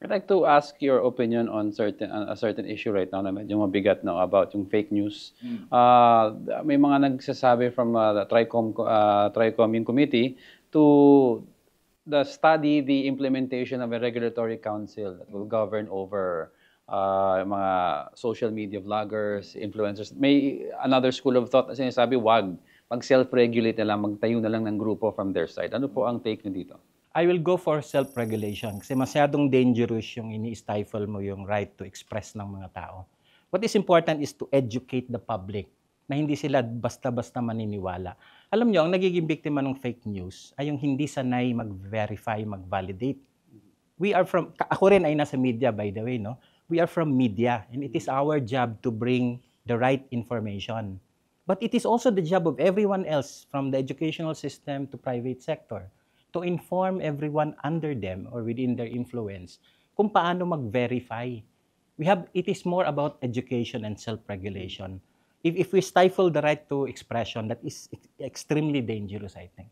I'd like to ask your opinion on a certain issue right now na medyo mabigat no about yung fake news. May mga nagsasabi from the Tricommune Committee to the implementation of a regulatory council that will govern over mga social media vloggers, influencers. May another school of thought na sinasabi, wag. Mag-self-regulate na lang, magtayo na lang ng grupo from their side. Ano po ang take niyo dito? I will go for self-regulation kasi masyadong dangerous yung ini-stifle mo yung right to express ng mga tao. What is important is to educate the public na hindi sila basta-basta maniniwala. Alam nyo, ang nagiging biktima ng fake news ay yung hindi sanay mag-verify, mag-validate. Ako rin ay nasa media by the way, no? We are from media and it is our job to bring the right information. But it is also the job of everyone else from the educational system to private sector to inform everyone under them or within their influence kung paano mag-verify. It is more about education and self-regulation. If we stifle the right to expression, that is extremely dangerous, I think.